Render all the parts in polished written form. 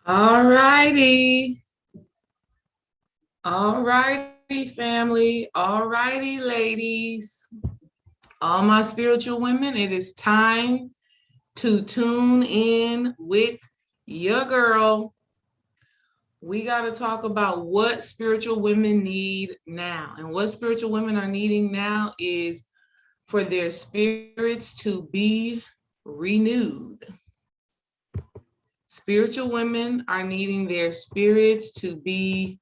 All righty. All righty, family. All righty, ladies. All my spiritual women, it is time to tune in with your girl. We got to talk about what spiritual women need now. And what spiritual women are needing now is for their spirits to be renewed. Spiritual women are needing their spirits to be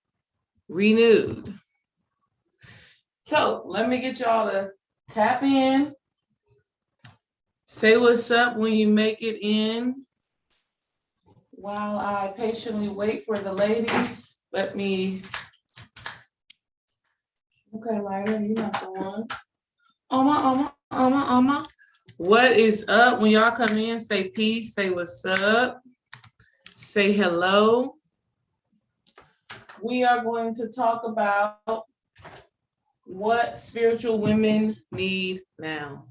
renewed. So let me get y'all to tap in. Say what's up when you make it in. While I patiently wait for the ladies, let me. Okay, Lyra, you're not the one. Oma. What is up? When y'all come in, say peace, say what's up, say hello. We are going to talk about what spiritual women need now.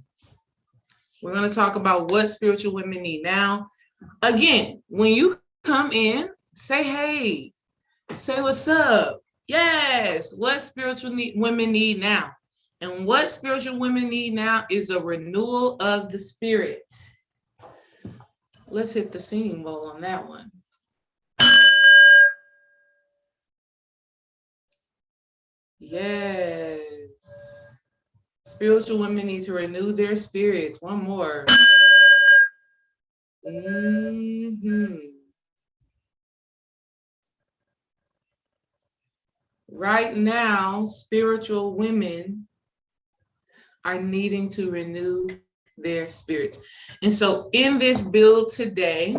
We're going to talk about what spiritual women need now. Again, when you come in, say hey, say what's up. Yes, what spiritual women need now. And what spiritual women need now is a renewal of the spirit. Let's hit the singing bowl on that one. Yes. Spiritual women need to renew their spirits. One more. Right now, spiritual women are needing to renew their spirits. And so in this build today,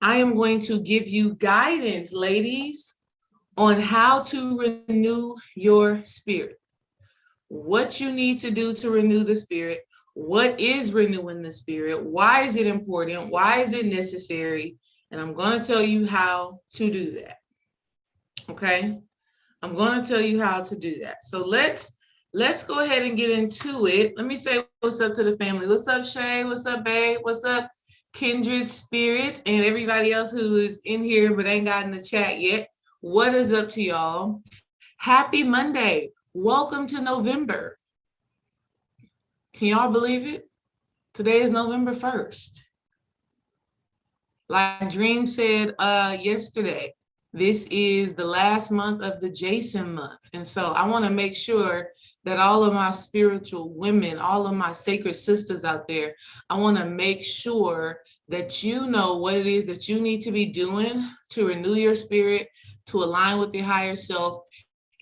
I am going to give you guidance, ladies, on how to renew your spirit. What you need to do to renew the spirit. What is renewing the spirit? Why is it important? Why is it necessary? And I'm going to tell you how to do that. Okay? I'm going to tell you how to do that. So let's go ahead and get into it. Let me say what's up to the family. What's up, Shay? What's up, babe? What's up, Kindred Spirits, and everybody else who is in here but ain't gotten the chat yet? What is up to y'all? Happy Monday. Welcome to November. Can y'all believe it? Today is November 1st. Like Dream said yesterday, this is the last month of the Jason month. And so I want to make sure that all of my spiritual women, all of my sacred sisters out there, I want to make sure that you know what it is that you need to be doing to renew your spirit, to align with your higher self,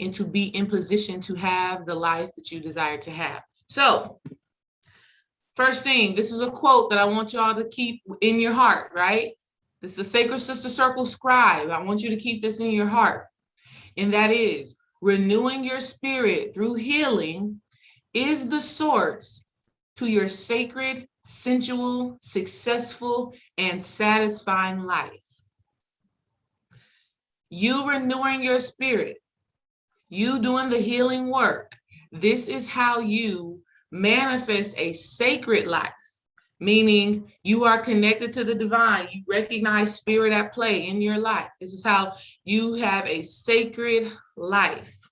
and to be in position to have the life that you desire to have. So, first thing, this is a quote that I want y'all to keep in your heart, right? This is the Sacred Sister Circle Scribe. I want you to keep this in your heart. And that is, renewing your spirit through healing is the source to your sacred, sensual, successful, and satisfying life. You renewing your spirit, you doing the healing work, this is how you manifest a sacred life, meaning you are connected to the divine. You recognize spirit at play in your life. This is how you have a sacred life.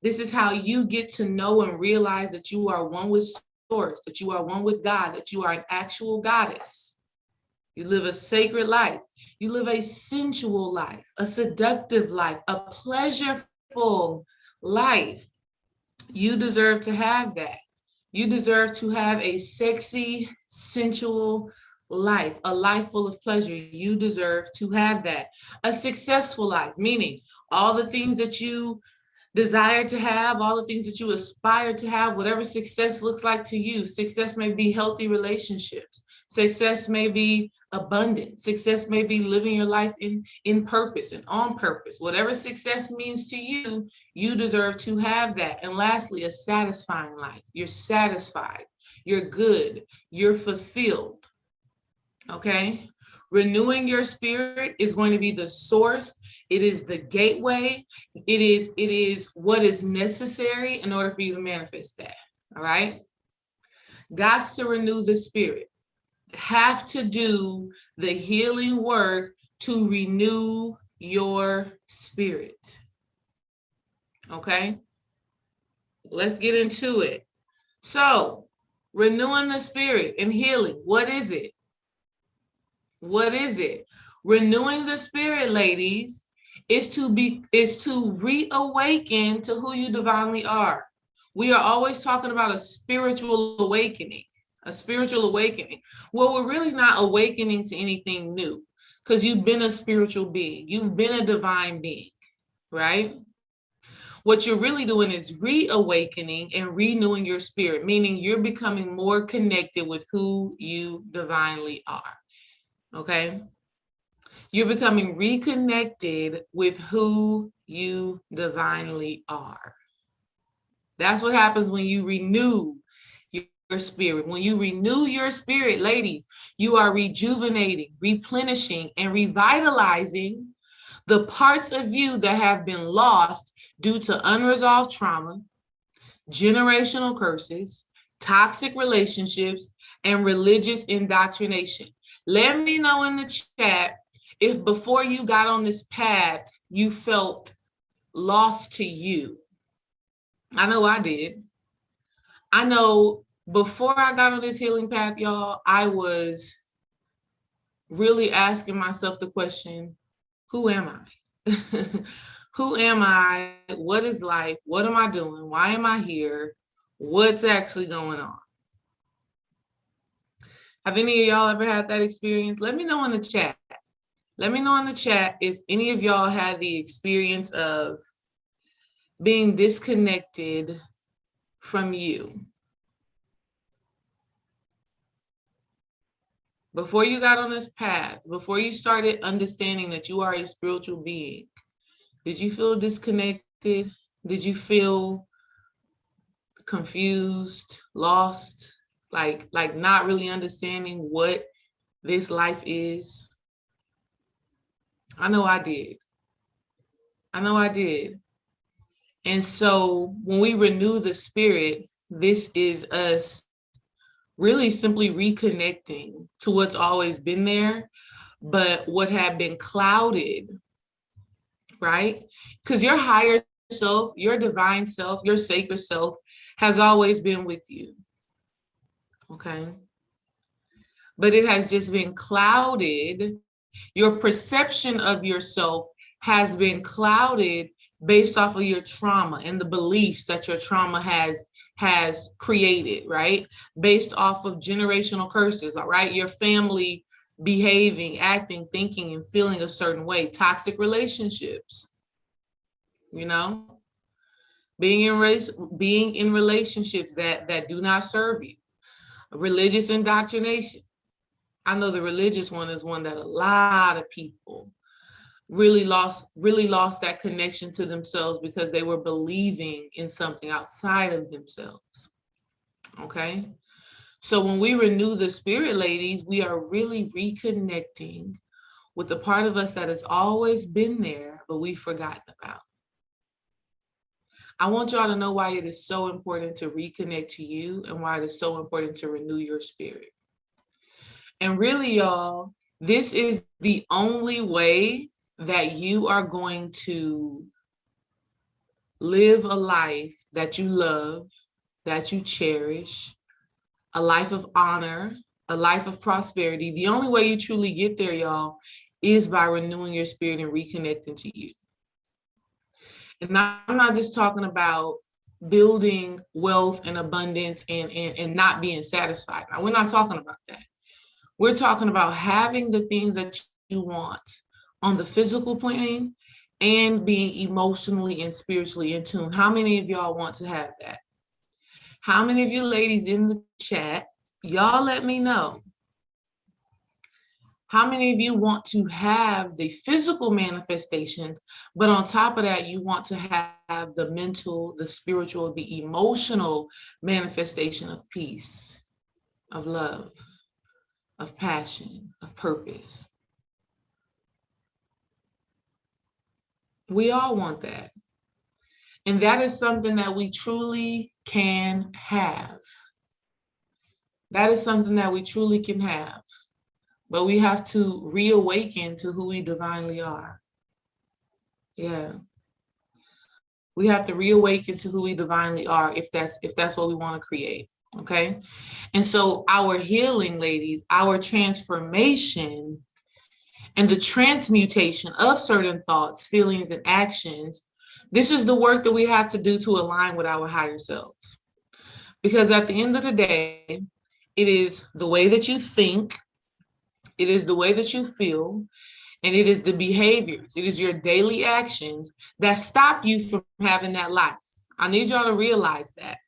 This is how you get to know and realize that you are one with source, that you are one with God, that you are an actual goddess. You live a sacred life. You live a sensual life, a seductive life, a pleasureful life. You deserve to have that. You deserve to have a sexy, sensual life, a life full of pleasure. You deserve to have that. A successful life, meaning all the things that you desire to have, all the things that you aspire to have, whatever success looks like to you. Success may be healthy relationships. Success may be abundance. Success may be living your life in purpose and on purpose. Whatever success means to you, you deserve to have that. And lastly, a satisfying life. You're satisfied. You're good. You're fulfilled. Okay? Renewing your spirit is going to be the source. It is the gateway. It is what is necessary in order for you to manifest that. All right? God's to renew the spirit. have to do the healing work to renew your spirit. Okay, let's get into it. So, renewing the spirit and healing, what is it? What is it? Renewing the spirit, ladies, is to reawaken to who you divinely are. We are always talking about a spiritual awakening, a spiritual awakening. Well, we're really not awakening to anything new because you've been a spiritual being. You've been a divine being, right? What you're really doing is reawakening and renewing your spirit, meaning you're becoming more connected with who you divinely are. Okay? You're becoming reconnected with who you divinely are. That's what happens when you renew your spirit. When you renew your spirit, ladies, you are rejuvenating, replenishing, and revitalizing the parts of you that have been lost due to unresolved trauma, generational curses, toxic relationships, and religious indoctrination. Let me know in the chat if before you got on this path, you felt lost to you. I know I did. I know before I got on this healing path, y'all, I was really asking myself the question, who am I? Who am I? What is life? What am I doing? Why am I here? What's actually going on? Have any of y'all ever had that experience? Let me know in the chat. Let me know in the chat if any of y'all had the experience of being disconnected from you. Before you got on this path, before you started understanding that you are a spiritual being, did you feel disconnected? Did you feel confused, lost, like not really understanding what this life is? I know I did. I know I did. And so when we renew the spirit, this is us really simply reconnecting to what's always been there, but what had been clouded, right? Because your higher self, your divine self, your sacred self has always been with you, okay? But it has just been clouded. Your perception of yourself has been clouded based off of your trauma and the beliefs that your trauma has created, right? Based off of generational curses, all right? Your family behaving, acting, thinking, and feeling a certain way, toxic relationships, you know, being in relationships that do not serve you, religious indoctrination. I know the religious one is one that a lot of people really lost that connection to themselves because they were believing in something outside of themselves. Okay. So when we renew the spirit, ladies, we are really reconnecting with the part of us that has always been there, but we've forgotten about. I want y'all to know why it is so important to reconnect to you and why it is so important to renew your spirit. And really, y'all, this is the only way that you are going to live a life that you love, that you cherish, a life of honor, a life of prosperity. The only way you truly get there, y'all, is by renewing your spirit and reconnecting to you. And I'm not just talking about building wealth and abundance and not being satisfied. Now, we're not talking about that. We're talking about having the things that you want on the physical plane and being emotionally and spiritually in tune. How many of y'all want to have that? How many of you ladies in the chat, y'all let me know. How many of you want to have the physical manifestations, but on top of that, you want to have the mental, the spiritual, the emotional manifestation of peace, of love, of passion, of purpose? We all want that. And that is something that we truly can have. That is something that we truly can have. But we have to reawaken to who we divinely are. Yeah. We have to reawaken to who we divinely are if that's what we want to create. Okay. And so our healing, ladies, our transformation and the transmutation of certain thoughts, feelings, and actions, this is the work that we have to do to align with our higher selves. Because at the end of the day, it is the way that you think, it is the way that you feel, and it is the behaviors, it is your daily actions that stop you from having that life. I need y'all to realize that.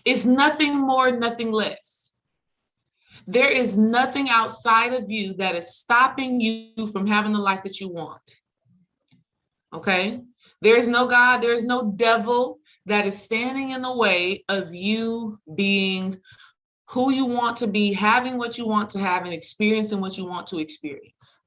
It's nothing more, nothing less. There is nothing outside of you that is stopping you from having the life that you want. Okay? There is no God, there is no devil that is standing in the way of you being who you want to be, having what you want to have, and experiencing what you want to experience.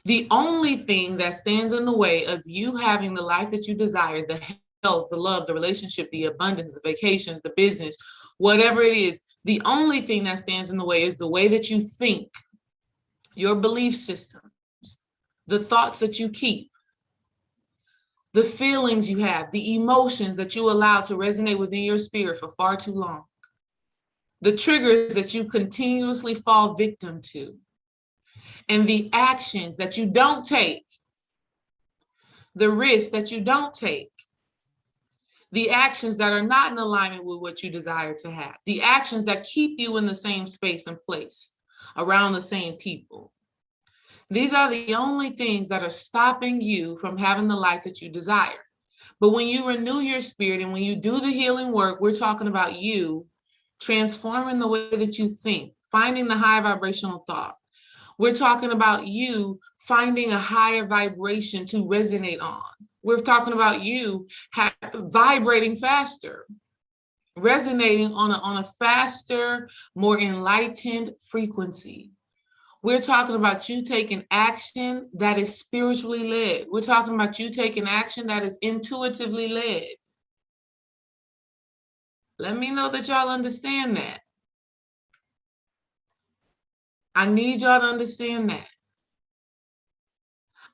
The only thing that stands in the way of you having the life that you desire, the health, the love, the relationship, the abundance, the vacations, the business, whatever it is, the only thing that stands in the way is the way that you think, your belief systems, the thoughts that you keep, the feelings you have, the emotions that you allow to resonate within your spirit for far too long, the triggers that you continuously fall victim to, and the actions that you don't take, the risks that you don't take, the actions that are not in alignment with what you desire to have, the actions that keep you in the same space and place, around the same people. These are the only things that are stopping you from having the life that you desire. But when you renew your spirit and when you do the healing work, we're talking about you transforming the way that you think, finding the high vibrational thought. We're talking about you finding a higher vibration to resonate on. We're talking about you vibrating faster, resonating on a faster, more enlightened frequency. We're talking about you taking action that is spiritually led. We're talking about you taking action that is intuitively led. Let me know that y'all understand that. I need y'all to understand that.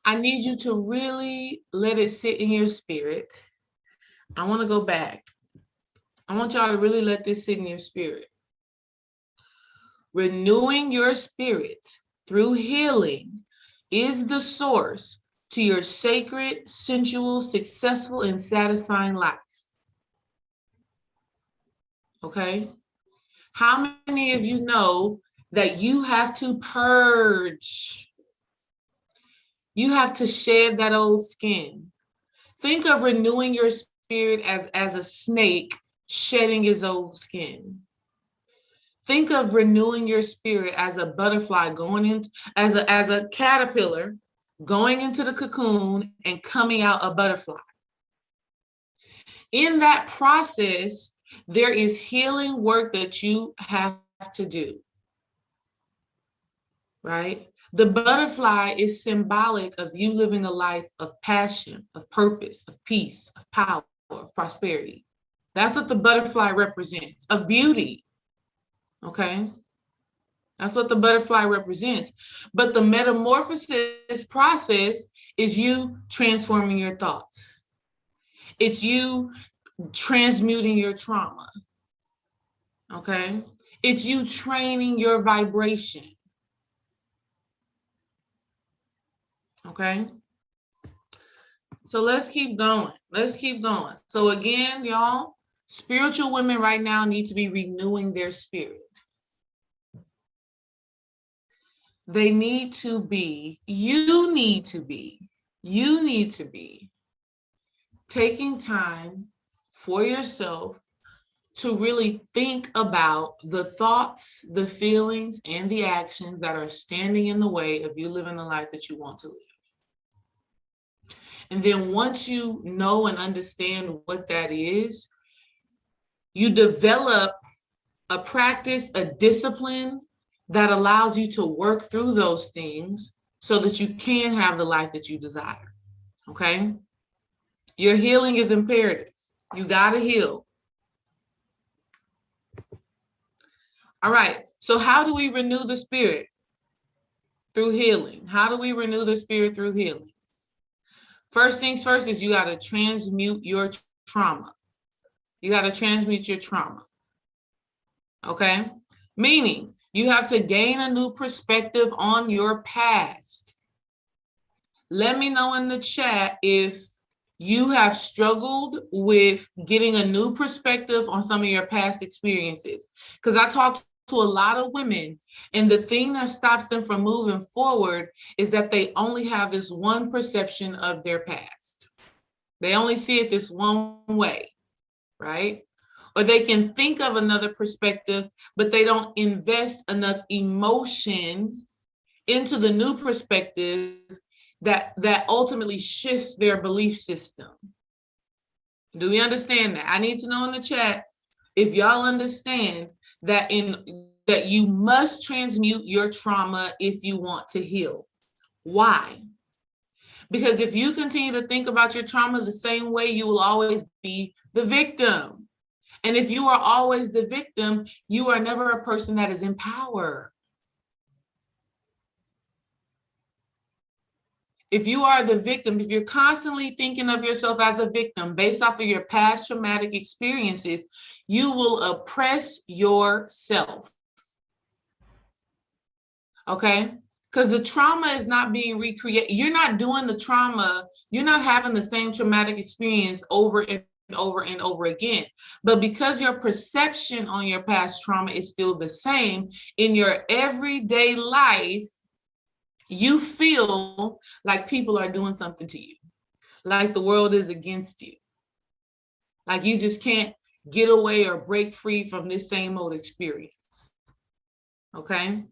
I need you to really let it sit in your spirit. I want to go back. I want y'all to really let this sit in your spirit. Renewing your spirit through healing is the source to your sacred, sensual, successful, and satisfying life. Okay? How many of you know that you have to purge? You have to shed that old skin. Think of renewing your spirit as a snake shedding his old skin. Think of renewing your spirit as a butterfly going into, as a caterpillar going into the cocoon and coming out a butterfly. In that process, there is healing work that you have to do, right? The butterfly is symbolic of you living a life of passion, of purpose, of peace, of power, of prosperity. That's what the butterfly represents, of beauty, okay? That's what the butterfly represents. But the metamorphosis process is you transforming your thoughts. It's you transmuting your trauma, okay? It's you training your vibration, okay? So let's keep going. Let's keep going. So again, y'all, spiritual women right now need to be renewing their spirit. They need to be, you need to be taking time for yourself to really think about the thoughts, the feelings, and the actions that are standing in the way of you living the life that you want to live. And then once you know and understand what that is, you develop a practice, a discipline that allows you to work through those things so that you can have the life that you desire, okay? Your healing is imperative. You gotta heal. All right, So how do we renew the spirit? Through healing. How do we renew the spirit through healing? First things first is you got to transmute your trauma. You got to transmute your trauma. Okay? Meaning you have to gain a new perspective on your past. Let me know in the chat if you have struggled with getting a new perspective on some of your past experiences. Because I talked to a lot of women, and the thing that stops them from moving forward is that they only have this one perception of their past. They only see it this one way, right? Or they can think of another perspective, but they don't invest enough emotion into the new perspective that ultimately shifts their belief system. Do we understand that? I need to know in the chat if y'all understand that you must transmute your trauma if you want to heal. Why? Because if you continue to think about your trauma the same way, you will always be the victim. And if you are always the victim, you are never a person that is in power. If you are the victim, if you're constantly thinking of yourself as a victim based off of your past traumatic experiences, you will oppress yourself. Okay? Because the trauma is not being recreated. You're not doing the trauma. You're not having the same traumatic experience over and over and over again. But because your perception on your past trauma is still the same, in your everyday life, you feel like people are doing something to you, like the world is against you, like you just can't get away or break free from this same old experience. Okay?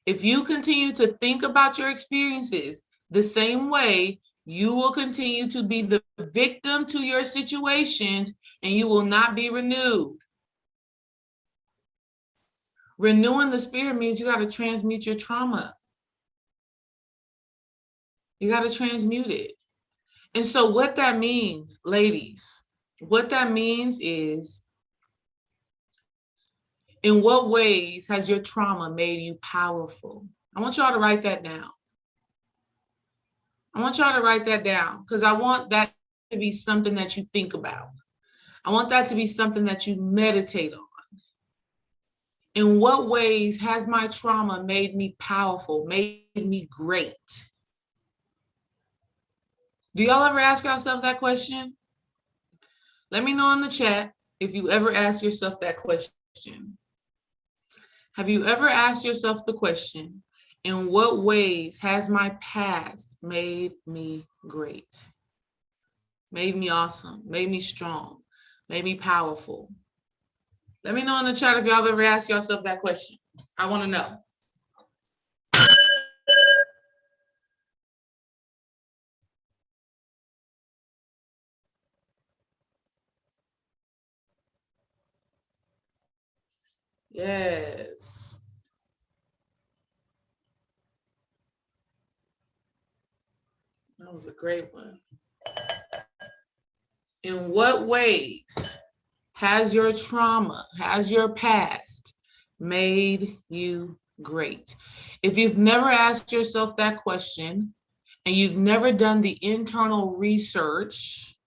If you continue to think about your experiences the same way, you will continue to be the victim to your situations and you will not be renewed. Renewing the spirit means you got to transmute your trauma. You got to transmute it. And so what that means, ladies, what that means is, in what ways has your trauma made you powerful? I want y'all to write that down. I want y'all to write that down because I want that to be something that you think about. I want that to be something that you meditate on. In what ways has my trauma made me powerful, made me great? Do y'all ever ask yourself that question? Let me know in the chat if you ever ask yourself that question. Have you ever asked yourself the question, in what ways has my past made me great? Made me awesome, made me strong, made me powerful? Let me know in the chat if y'all ever asked yourself that question. I want to know. Yes. That was a great one. In what ways has your trauma, has your past made you great? If you've never asked yourself that question and you've never done the internal research,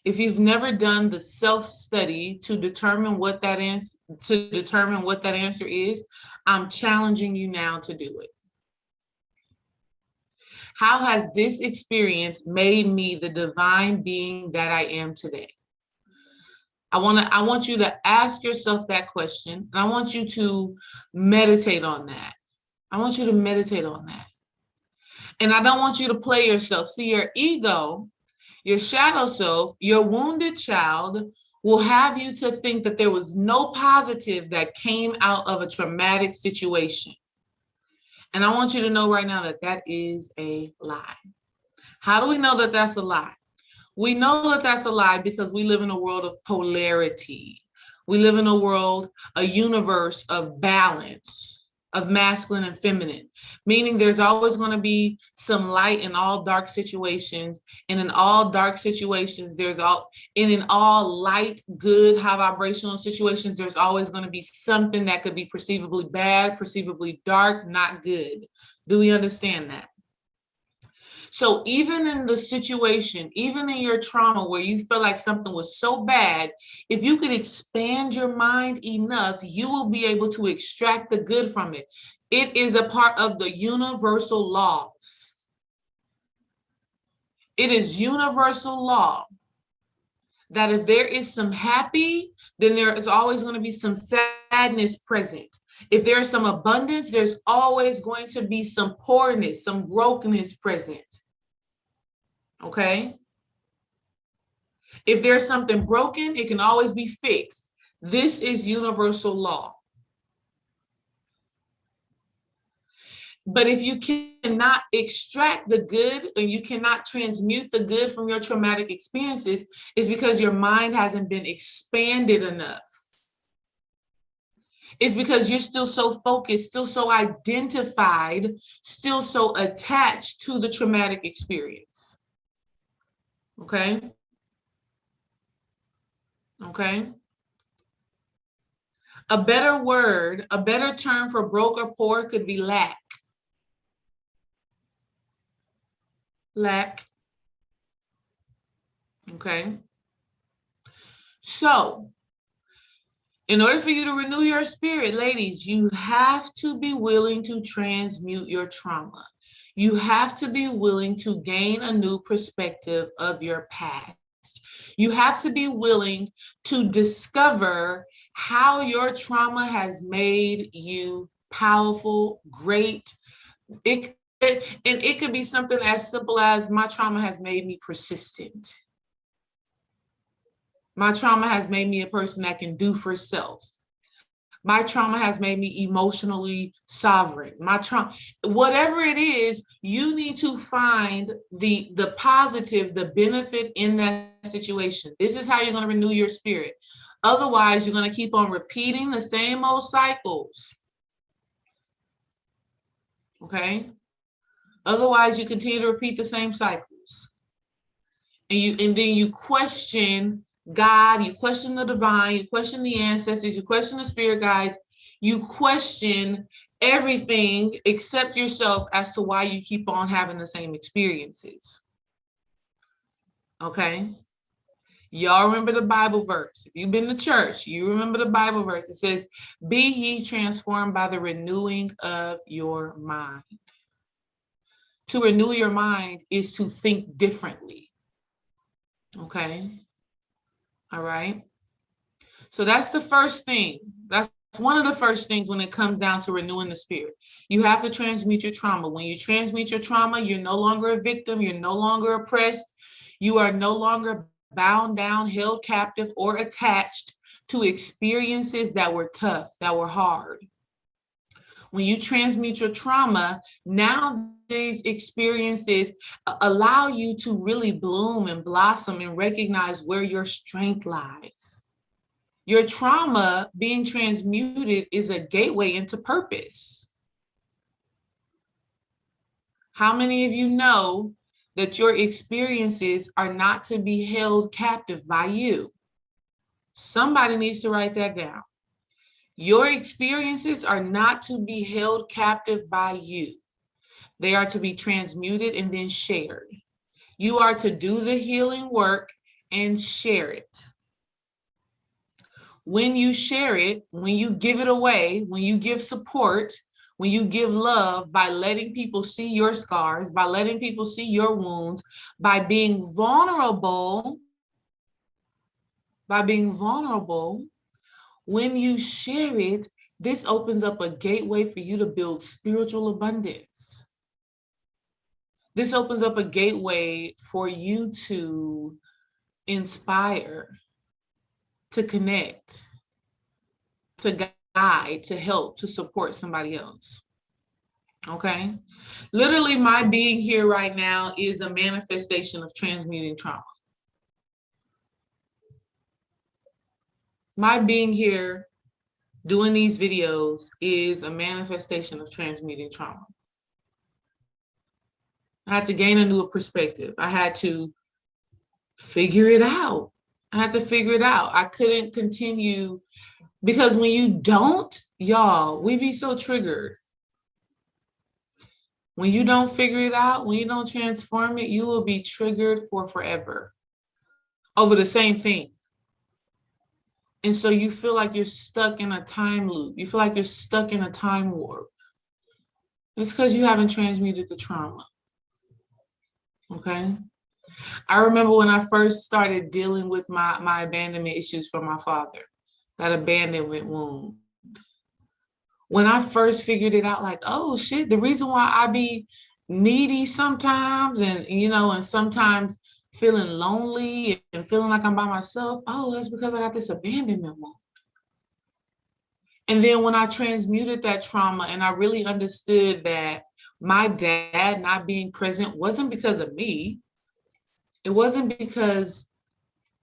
if you've never done the self-study to determine what that answer is, I'm challenging you now to do it. How has this experience made me the divine being that I am today? I want you to ask yourself that question, and I want you to meditate on that. I want you to meditate on that. And I don't want you to play yourself. See, your ego, your shadow self, your wounded child will have you to think that there was no positive that came out of a traumatic situation. And I want you to know right now that that is a lie. How do we know that that's a lie? We know that that's a lie because we live in a world of polarity. We live in a world, a universe of balance. of masculine and feminine, meaning there's always going to be some light in all dark situations. And in all dark situations, and in all light, good, high vibrational situations, there's always going to be something that could be perceivably bad, perceivably dark, not good. Do we understand that? So even in the situation, even in your trauma where you feel like something was so bad, if you could expand your mind enough, you will be able to extract the good from it. It is a part of the universal laws. It is universal law that if there is some happy, then there is always going to be some sadness present. If there's some abundance, there's always going to be some poorness, some brokenness present. Okay? If there's something broken, it can always be fixed. This is universal law. But if you cannot extract the good and you cannot transmute the good from your traumatic experiences, it's because your mind hasn't been expanded enough. It's because you're still so focused, still so identified, still so attached to the traumatic experience. Okay? Okay? A better word, a better term for broke or poor could be lack. Lack. Okay? So, in order for you to renew your spirit, ladies, you have to be willing to transmute your trauma. You have to be willing to gain a new perspective of your past. You have to be willing to discover how your trauma has made you powerful, great. And it could be something as simple as my trauma has made me persistent. My trauma has made me a person that can do for self. My trauma has made me emotionally sovereign. My trauma, whatever it is, you need to find the positive, the benefit in that situation. This is how you're going to renew your spirit. Otherwise, you're going to keep on repeating the same old cycles. Okay? Otherwise, you continue to repeat the same cycles. And then you question God, you question the divine, you question the ancestors, you question the spirit guides, you question everything except yourself as to why you keep on having the same experiences. Okay? Y'all remember the Bible verse. If you've been to church, you remember the Bible verse. It says, "Be ye transformed by the renewing of your mind." To renew your mind is to think differently. Okay? All right. So that's the first thing. That's one of the first things when it comes down to renewing the spirit. You have to transmute your trauma. When you transmute your trauma, you're no longer a victim. You're no longer oppressed. You are no longer bound down, held captive, or attached to experiences that were tough, that were hard. When you transmute your trauma, now these experiences allow you to really bloom and blossom and recognize where your strength lies. Your trauma being transmuted is a gateway into purpose. How many of you know that your experiences are not to be held captive by you? Somebody needs to write that down. Your experiences are not to be held captive by you. They are to be transmuted and then shared. You are to do the healing work and share it. When you share it, when you give it away, when you give support, when you give love by letting people see your scars, by letting people see your wounds, by being vulnerable, when you share it, this opens up a gateway for you to build spiritual abundance. This opens up a gateway for you to inspire, to connect, to guide, to help, to support somebody else. Okay? Literally, my being here right now is a manifestation of transmuting trauma. My being here doing these videos is a manifestation of transmuting trauma. I had to gain a new perspective. I had to figure it out. I couldn't continue, because when you don't, y'all, we be so triggered. When you don't figure it out, when you don't transform it, you will be triggered for forever over the same thing. And so you feel like you're stuck in a time loop. You feel like you're stuck in a time warp. It's because you haven't transmuted the trauma. Okay? I remember when I first started dealing with my abandonment issues from my father, that abandonment wound. When I first figured it out, like, oh shit, the reason why I be needy sometimes and sometimes feeling lonely and feeling like I'm by myself, oh, that's because I got this abandonment wound. And then when I transmuted that trauma and I really understood that my dad not being present wasn't because of me. It wasn't because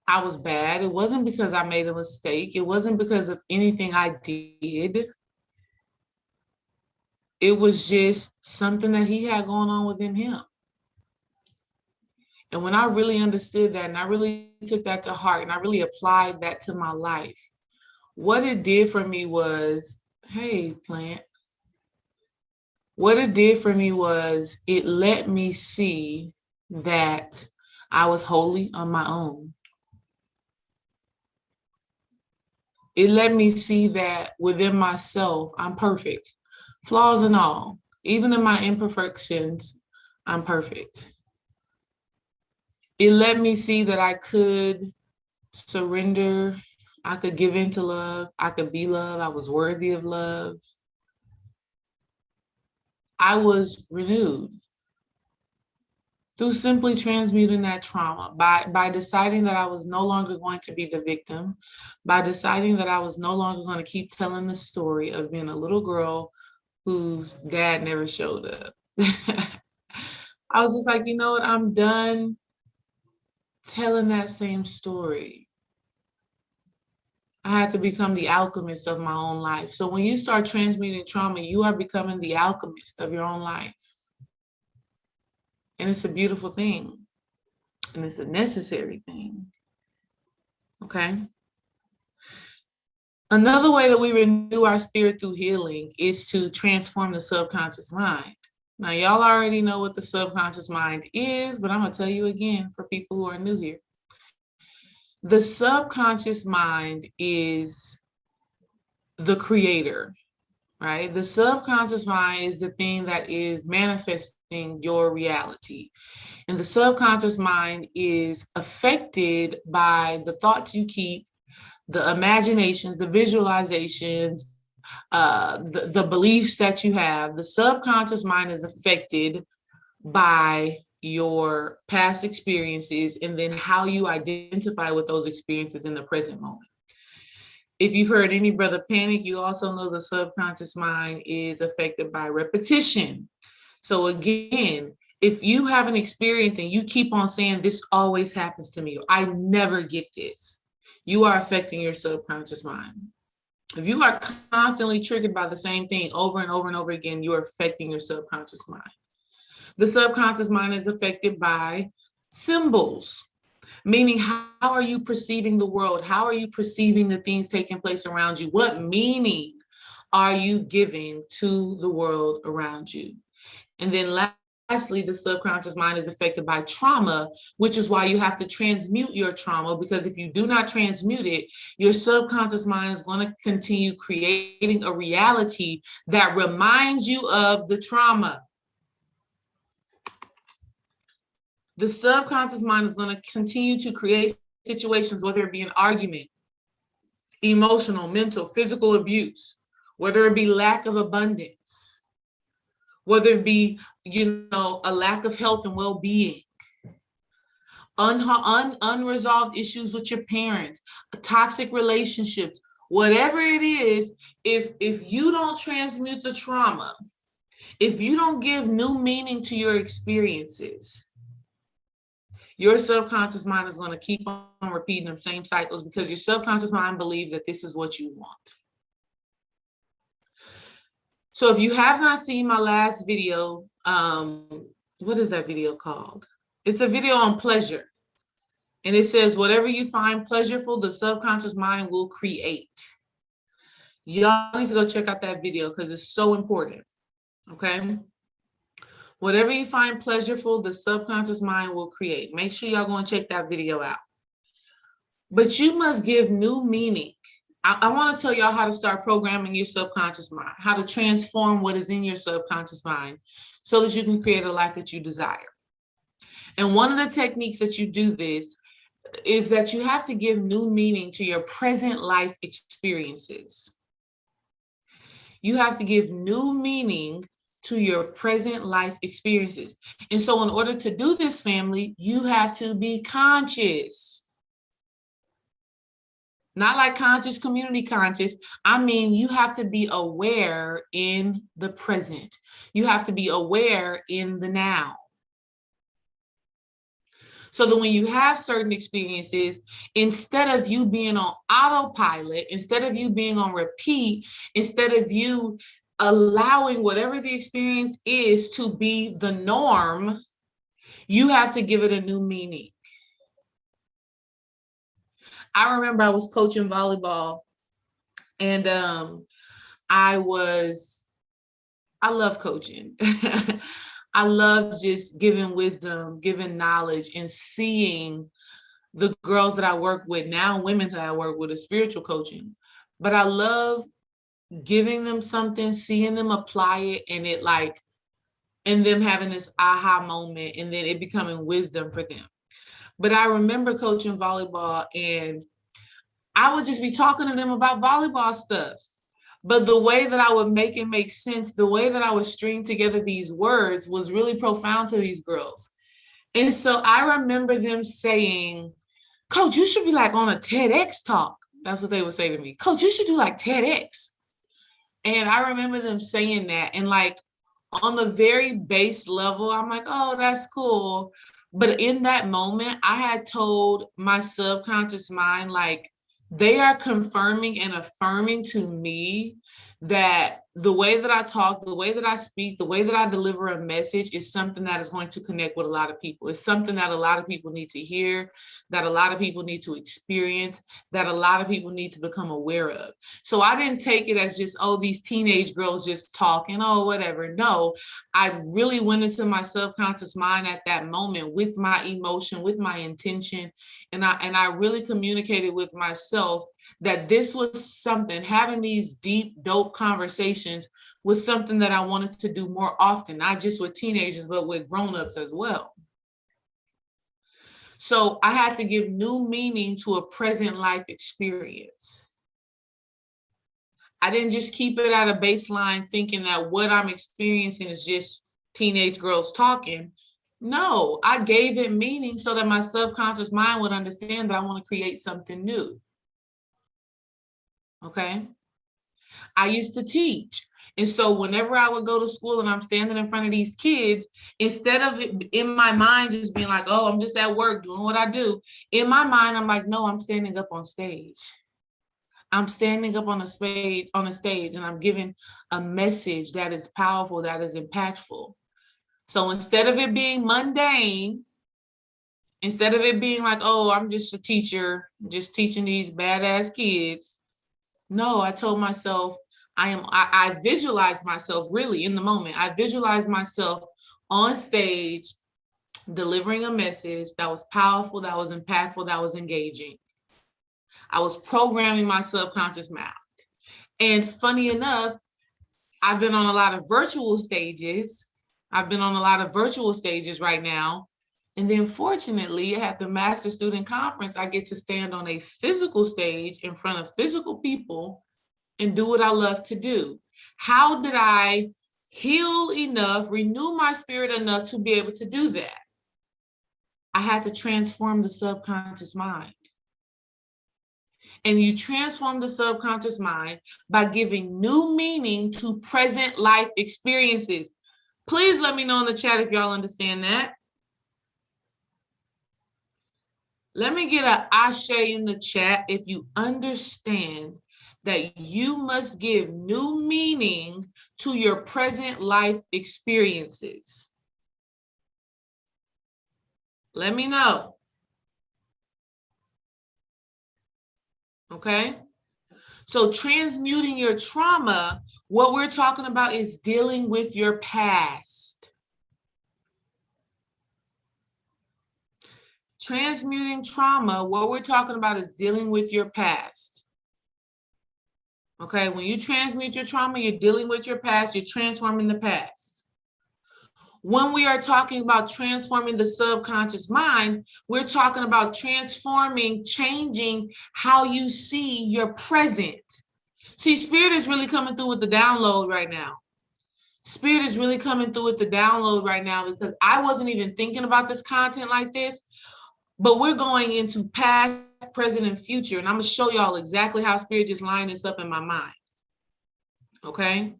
I was bad. It wasn't because I made a mistake. It wasn't because of anything I did. It was just something that he had going on within him. And when I really understood that and I really took that to heart and I really applied that to my life, what it did for me was, hey, plant. What it did for me was it let me see that I was wholly on my own. It let me see that within myself, I'm perfect, flaws and all. Even in my imperfections, I'm perfect. It let me see that I could surrender, I could give in to love, I could be love, I was worthy of love. I was renewed through simply transmuting that trauma, by deciding that I was no longer going to be the victim, by deciding that I was no longer going to keep telling the story of being a little girl whose dad never showed up. I was just like, you know what, I'm done telling that same story. I had to become the alchemist of my own life. So when you start transmuting trauma, you are becoming the alchemist of your own life. And it's a beautiful thing. And it's a necessary thing. Okay? Another way that we renew our spirit through healing is to transform the subconscious mind. Now, y'all already know what the subconscious mind is, but I'm going to tell you again for people who are new here. The subconscious mind is the creator, right? The subconscious mind is the thing that is manifesting your reality. And the subconscious mind is affected by the thoughts you keep, the imaginations, the visualizations, the beliefs that you have. The subconscious mind is affected by your past experiences and then how you identify with those experiences in the present moment. If you've heard any brother panic, you also know the subconscious mind is affected by repetition. So again, if you have an experience and you keep on saying, this always happens to me, I never get this, you are affecting your subconscious mind. If you are constantly triggered by the same thing over and over and over again, you are affecting your subconscious mind. The subconscious mind is affected by symbols, meaning how are you perceiving the world? How are you perceiving the things taking place around you? What meaning are you giving to the world around you? And then lastly, the subconscious mind is affected by trauma, which is why you have to transmute your trauma, because if you do not transmute it, your subconscious mind is going to continue creating a reality that reminds you of the trauma. The subconscious mind is going to continue to create situations, whether it be an argument, emotional, mental, physical abuse, whether it be lack of abundance, whether it be, a lack of health and well-being, unresolved issues with your parents, toxic relationships, whatever it is, if you don't transmute the trauma, if you don't give new meaning to your experiences, your subconscious mind is going to keep on repeating the same cycles, because your subconscious mind believes that this is what you want. So if you have not seen my last video, what is that video called? It's a video on pleasure. And it says, whatever you find pleasurable, the subconscious mind will create. Y'all need to go check out that video because it's so important. Okay. Whatever you find pleasurable, the subconscious mind will create. Make sure y'all go and check that video out. But you must give new meaning. I want to tell y'all how to start programming your subconscious mind, how to transform what is in your subconscious mind so that you can create a life that you desire. And one of the techniques that you do this is that you have to give new meaning to your present life experiences. You have to give new meaning to your present life experiences. And so in order to do this, family, you have to be conscious. Not like conscious, community conscious. I mean, you have to be aware in the present. You have to be aware in the now. So that when you have certain experiences, instead of you being on autopilot, instead of you being on repeat, instead of you allowing whatever the experience is to be the norm, you have to give it a new meaning. I remember I was coaching volleyball, and I love coaching. I love just giving wisdom, giving knowledge, and seeing the girls that I work with now, women that I work with, is spiritual coaching. But I love giving them something, seeing them apply it, and them having this aha moment, and then it becoming wisdom for them. But I remember coaching volleyball, and I would just be talking to them about volleyball stuff. But the way that I would make it make sense, the way that I would string together these words was really profound to these girls. And so I remember them saying, Coach, you should be like on a TEDx talk. That's what they would say to me. Coach, you should do like TEDx. And I remember them saying that. And like on the very base level, I'm like, oh, that's cool. But in that moment, I had told my subconscious mind, like, they are confirming and affirming to me that the way that I talk, the way that I speak, the way that I deliver a message is something that is going to connect with a lot of people. It's something that a lot of people need to hear, that a lot of people need to experience, that a lot of people need to become aware of. So I didn't take it as just, oh, these teenage girls just talking, oh, whatever. No, I really went into my subconscious mind at that moment with my emotion, with my intention. And I really communicated with myself that this was something, having these deep, dope conversations was something that I wanted to do more often, not just with teenagers, but with grownups as well. So I had to give new meaning to a present life experience. I didn't just keep it at a baseline thinking that what I'm experiencing is just teenage girls talking. No, I gave it meaning so that my subconscious mind would understand that I want to create something new. Okay. I used to teach. And so whenever I would go to school and I'm standing in front of these kids, instead of it in my mind just being like, oh, I'm just at work doing what I do, in my mind, I'm like, no, I'm standing up on stage. I'm standing up on a stage, and I'm giving a message that is powerful, that is impactful. So instead of it being mundane, instead of it being like, oh, I'm just a teacher, just teaching these badass kids. No, I told myself, I visualized myself really in the moment. I visualized myself on stage delivering a message that was powerful, that was impactful, that was engaging. I was programming my subconscious mind. And funny enough, I've been on a lot of virtual stages. I've been on a lot of virtual stages right now. And then fortunately, at the Master Student Conference, I get to stand on a physical stage in front of physical people and do what I love to do. How did I heal enough, renew my spirit enough to be able to do that? I had to transform the subconscious mind. And you transform the subconscious mind by giving new meaning to present life experiences. Please let me know in the chat if y'all understand that. Let me get an ashe in the chat if you understand that you must give new meaning to your present life experiences? Let me know. Okay? So transmuting your trauma, what we're talking about is dealing with your past. Transmuting trauma, what we're talking about is dealing with your past. Okay, when you transmute your trauma, you're dealing with your past, you're transforming the past. When we are talking about transforming the subconscious mind, we're talking about transforming, changing how you see your present. See, Spirit is really coming through with the download right now. Spirit is really coming through with the download right now because I wasn't even thinking about this content like this, but we're going into past, present, and future, and I'm going to show y'all exactly how Spirit just lined this up in my mind. Okay?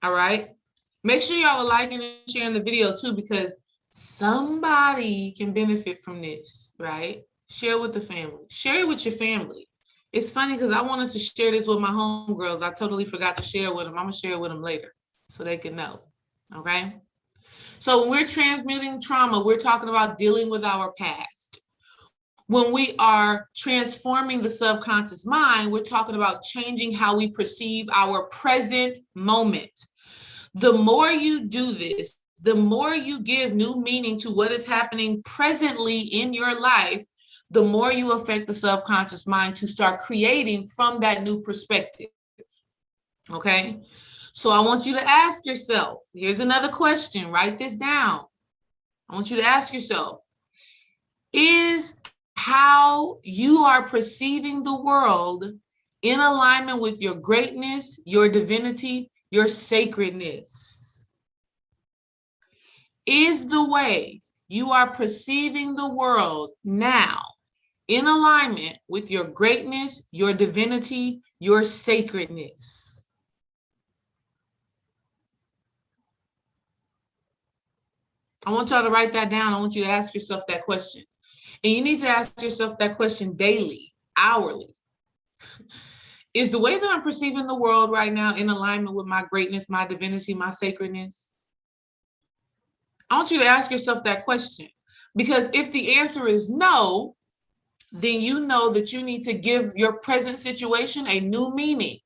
All right? Make sure y'all are liking and sharing the video too, because somebody can benefit from this, right? Share with the family. Share it with your family. It's funny because I wanted to share this with my homegirls. I totally forgot to share with them. I'm going to share it with them later so they can know. Okay? So when we're transmuting trauma, we're talking about dealing with our past. When we are transforming the subconscious mind, we're talking about changing how we perceive our present moment. The more you do this, the more you give new meaning to what is happening presently in your life, the more you affect the subconscious mind to start creating from that new perspective. Okay? So I want you to ask yourself, here's another question, write this down. I want you to ask yourself, is how you are perceiving the world in alignment with your greatness, your divinity, your sacredness? Is the way you are perceiving the world now in alignment with your greatness, your divinity, your sacredness? I want y'all to write that down. I want you to ask yourself that question. And you need to ask yourself that question daily, hourly. Is the way that I'm perceiving the world right now in alignment with my greatness, my divinity, my sacredness? I want you to ask yourself that question, because if the answer is no, then you know that you need to give your present situation a new meaning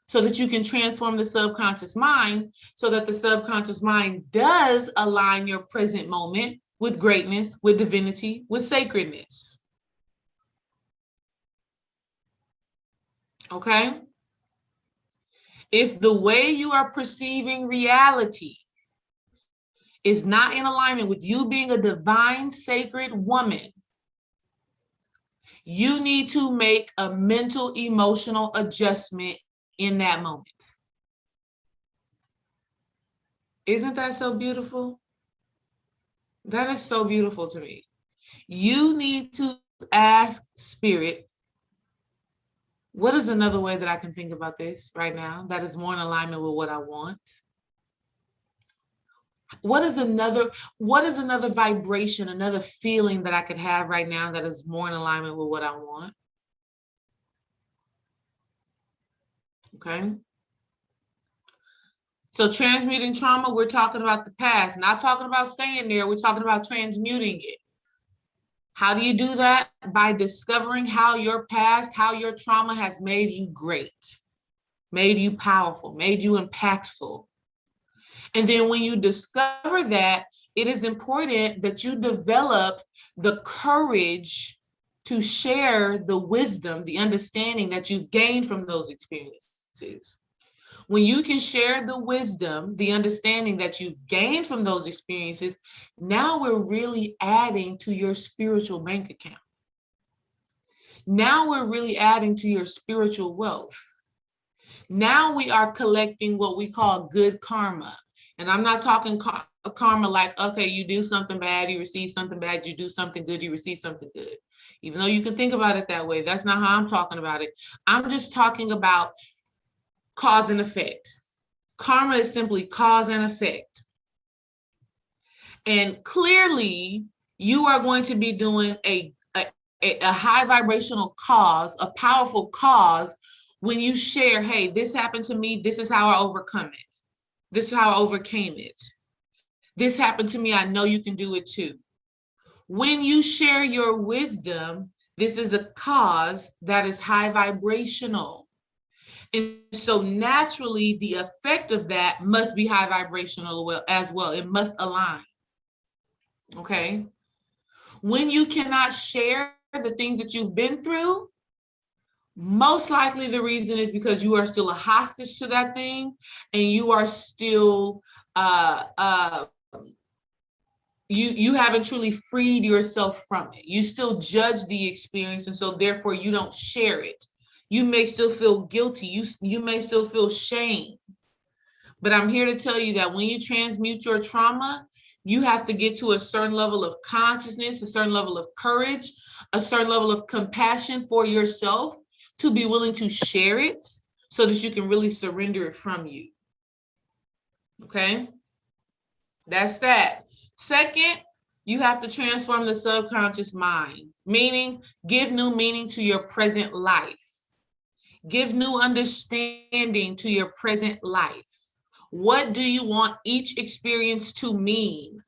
so that you can transform the subconscious mind so that the subconscious mind does align your present moment with greatness, with divinity, with sacredness. Okay? If the way you are perceiving reality is not in alignment with you being a divine, sacred woman, you need to make a mental, emotional adjustment in that moment. Isn't that so beautiful? That is so beautiful to me. You need to ask Spirit, what is another way that I can think about this right now that is more in alignment with what I want? What is another vibration, another feeling that I could have right now that is more in alignment with what I want? Okay. So transmuting trauma, we're talking about the past, not talking about staying there. We're talking about transmuting it. How do you do that? By discovering how your past, how your trauma has made you great, made you powerful, made you impactful. And then when you discover that, it is important that you develop the courage to share the wisdom, the understanding that you've gained from those experiences. When you can share the wisdom, the understanding that you've gained from those experiences, now we're really adding to your spiritual bank account. Now we're really adding to your spiritual wealth. Now we are collecting what we call good karma. And I'm not talking karma like, okay, you do something bad, you receive something bad, you do something good, you receive something good. Even though you can think about it that way, that's not how I'm talking about it. I'm just talking about cause and effect. Karma is simply cause and effect. And clearly, you are going to be doing a high vibrational cause, a powerful cause, When you share, hey, this happened to me, this is how I overcome it. This is how I overcame it. This happened to me, I know you can do it too. When you share your wisdom, this is a cause that is high vibrational. And so naturally, the effect of that must be high vibrational as well. It must align. Okay. When you cannot share the things that you've been through, most likely the reason is because you are still a hostage to that thing, and you are still you haven't truly freed yourself from it. You still judge the experience, and so therefore you don't share it. You may still feel guilty. You may still feel shame. But I'm here to tell you that when you transmute your trauma, you have to get to a certain level of consciousness, a certain level of courage, a certain level of compassion for yourself to be willing to share it so that you can really surrender it from you. Okay? That's that. Second, you have to transform the subconscious mind, meaning give new meaning to your present life. Give new understanding to your present life. What do you want each experience to mean?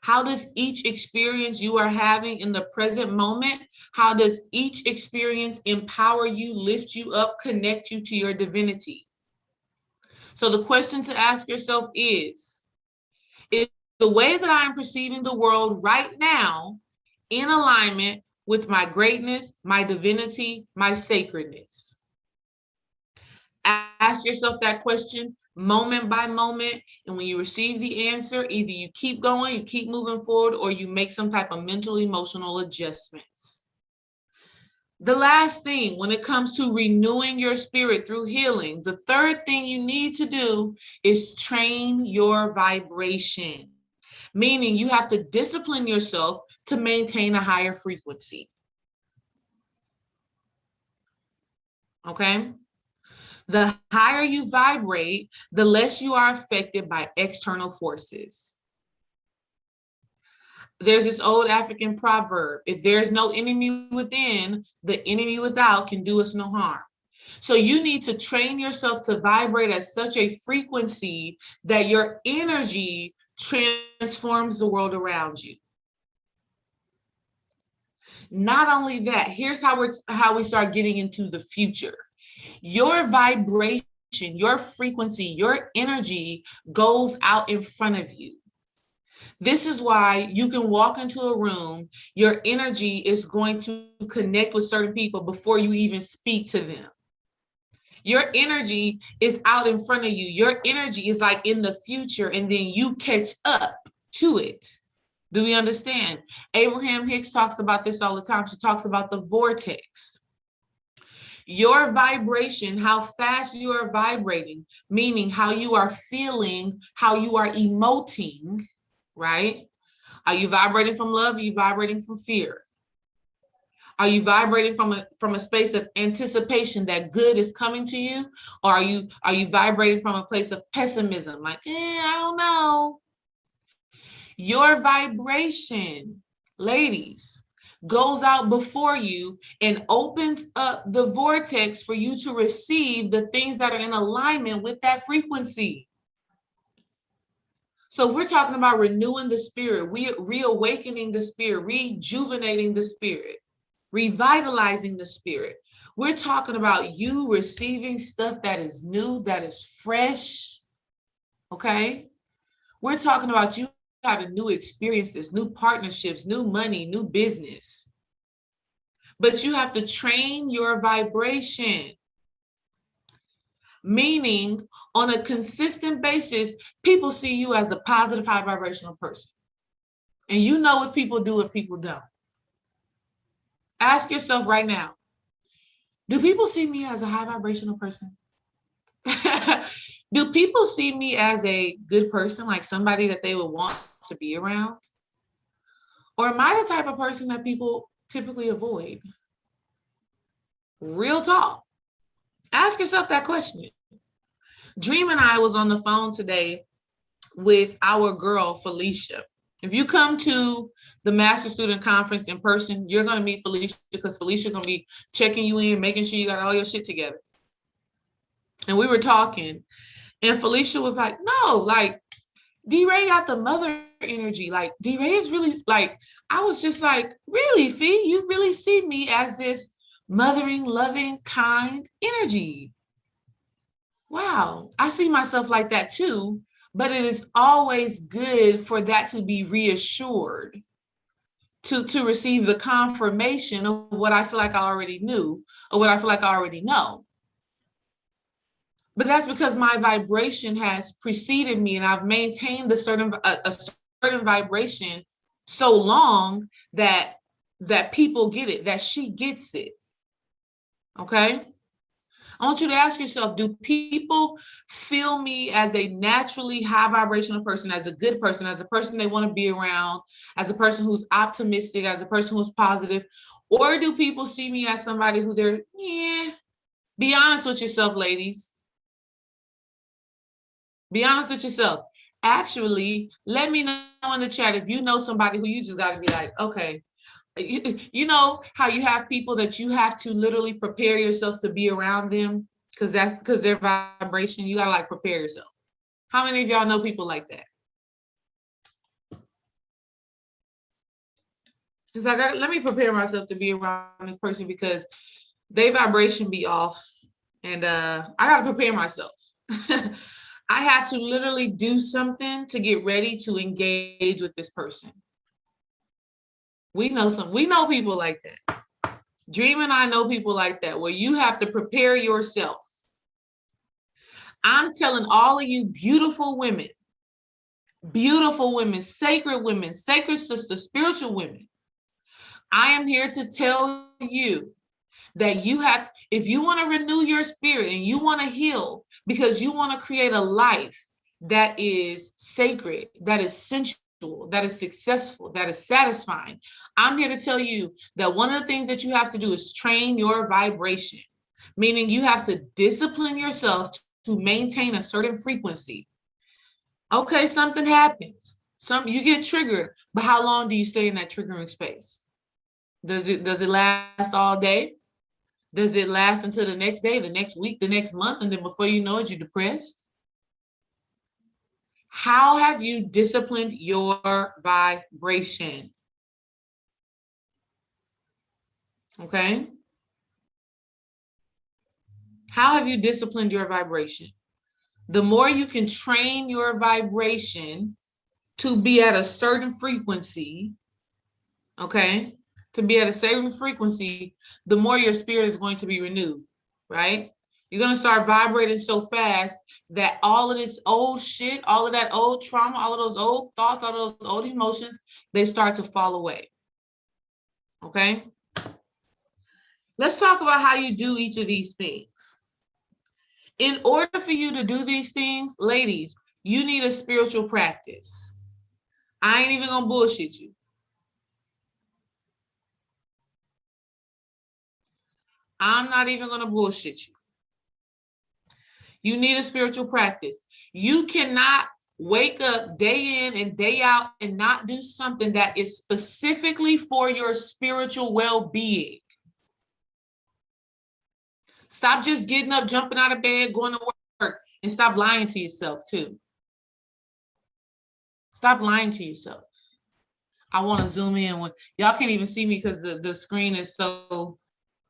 How does each experience you are having in the present moment, how does each experience empower you, lift you up, connect you to your divinity? So the question to ask yourself is the way that I'm perceiving the world right now in alignment with my greatness, my divinity, my sacredness? Ask yourself that question moment by moment. And when you receive the answer, either you keep going, you keep moving forward, or you make some type of mental, emotional adjustments. The last thing, when it comes to renewing your spirit through healing, the third thing you need to do is train your vibration, meaning you have to discipline yourself to maintain a higher frequency. Okay? The higher you vibrate, the less you are affected by external forces. There's this old African proverb, if there's no enemy within, the enemy without can do us no harm. So you need to train yourself to vibrate at such a frequency that your energy transforms the world around you. Not only that, here's how we start getting into the future. Your vibration, your frequency, your energy goes out in front of you. This is why you can walk into a room, your energy is going to connect with certain people before you even speak to them. Your energy is out in front of you. Your energy is like in the future, and then you catch up to it. Do we understand? Abraham Hicks talks about this all the time. She talks about the vortex. Your vibration, how fast you are vibrating, meaning how you are feeling, how you are emoting, right? Are you vibrating from love? Are you vibrating from fear? Are you vibrating from a space of anticipation that good is coming to you? Or are you vibrating from a place of pessimism? Like, I don't know. Your vibration, ladies, goes out before you and opens up the vortex for you to receive the things that are in alignment with that frequency. So we're talking about renewing the spirit, reawakening the spirit, rejuvenating the spirit, revitalizing the spirit. We're talking about you receiving stuff that is new, that is fresh, okay? We're talking about you having new experiences, new partnerships, new money, new business. But you have to train your vibration, meaning on a consistent basis, people see you as a positive, high vibrational person. And you know if people do, if people don't. Ask yourself right now, do people see me as a high vibrational person? Do people see me as a good person, like somebody that they would want to be around? Or am I the type of person that people typically avoid? Real talk. Ask yourself that question. Dream and I was on the phone today with our girl, Felicia. If you come to the Master Student Conference in person, you're going to meet Felicia because Felicia going to be checking you in, making sure you got all your shit together. and we were talking, and Felicia was like, no, like D-Ray got the mother energy. Like D-Ray is really like, I was just like, really, Fee, you really see me as this mothering, loving, kind energy. Wow, I see myself like that too, but it is always good for that to be reassured, to receive the confirmation of what I feel like I already knew or what I feel like I already know. But that's because my vibration has preceded me and I've maintained a certain vibration so long that people get it, that she gets it. Okay? I want you to ask yourself, do people feel me as a naturally high vibrational person, as a good person, as a person they want to be around, as a person who's optimistic, as a person who's positive? Or do people see me as somebody who they're, yeah, be honest with yourself, ladies. Be honest with yourself. Actually, let me know in the chat if you know somebody who you just got to be like, okay, you know how you have people that you have to literally prepare yourself to be around them because their vibration, you got to like prepare yourself. How many of y'all know people like that? It's like, let me prepare myself to be around this person because their vibration be off, and I got to prepare myself. I have to literally do something to get ready to engage with this person. We know people like that. Dream and I know people like that, where you have to prepare yourself. I'm telling all of you beautiful women, sacred sisters, spiritual women, I am here to tell you that you have, if you want to renew your spirit and you want to heal because you want to create a life that is sacred, that is sensual, that is successful, that is satisfying, I'm here to tell you that one of the things that you have to do is train your vibration, meaning you have to discipline yourself to maintain a certain frequency. Okay, something happens. You get triggered, but how long do you stay in that triggering space? Does it last all day? Does it last until the next day, the next week, the next month, and then before you know it, you're depressed? How have you disciplined your vibration? Okay? How have you disciplined your vibration? The more you can train your vibration to be at a certain frequency, okay? To be at a certain frequency, the more your spirit is going to be renewed, right? You're going to start vibrating so fast that all of this old shit, all of that old trauma, all of those old thoughts, all of those old emotions, they start to fall away. Okay? Let's talk about how you do each of these things. In order for you to do these things, ladies, you need a spiritual practice. I ain't even gonna bullshit you. I'm not even gonna bullshit you. You need a spiritual practice. You cannot wake up day in and day out and not do something that is specifically for your spiritual well-being. Stop just getting up, jumping out of bed, going to work, and stop lying to yourself too. Stop lying to yourself. I want to zoom in. Y'all can't even see me because the screen is so,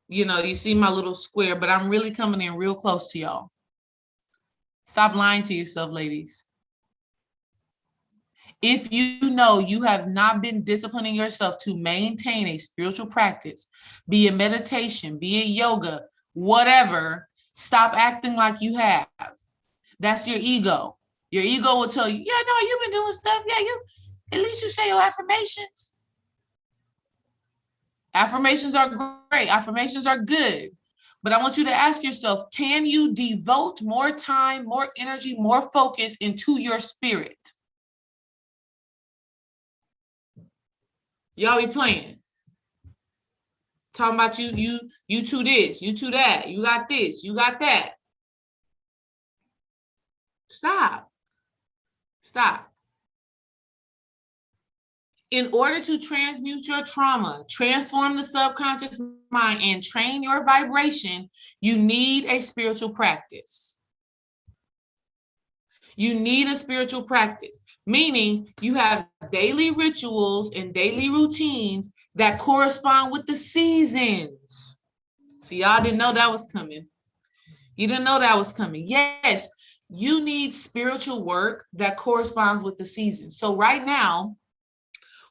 you see my little square, but I'm really coming in real close to y'all. Stop lying to yourself, ladies. If you know you have not been disciplining yourself to maintain a spiritual practice, be it meditation, be it yoga, whatever, stop acting like you have. That's your ego. Your ego will tell you, yeah, no, you've been doing stuff. Yeah, at least you say your affirmations. Affirmations are great. Affirmations are good. But I want you to ask yourself, can you devote more time, more energy, more focus into your spirit? Y'all be playing. Talking about you to this, you to that, you got this, you got that. Stop. In order to transmute your trauma, transform the subconscious mind, and train your vibration, you need a spiritual practice. You need a spiritual practice, meaning you have daily rituals and daily routines that correspond with the seasons. See, y'all didn't know that was coming. You didn't know that was coming. Yes, you need spiritual work that corresponds with the season. So right now,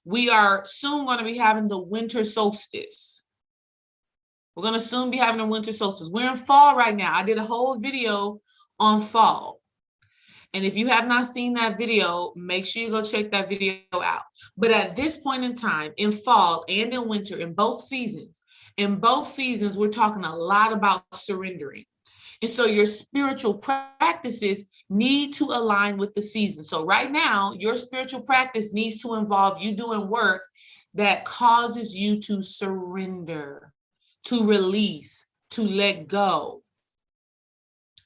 we are soon going to be having the winter solstice. We're going to soon be having a winter solstice. We're in fall right now. I did a whole video on fall. And if you have not seen that video, make sure you go check that video out. But at this point in time, in fall and in winter, in both seasons, we're talking a lot about surrendering. And so your spiritual practices need to align with the season. So right now, your spiritual practice needs to involve you doing work that causes you to surrender, to release, to let go,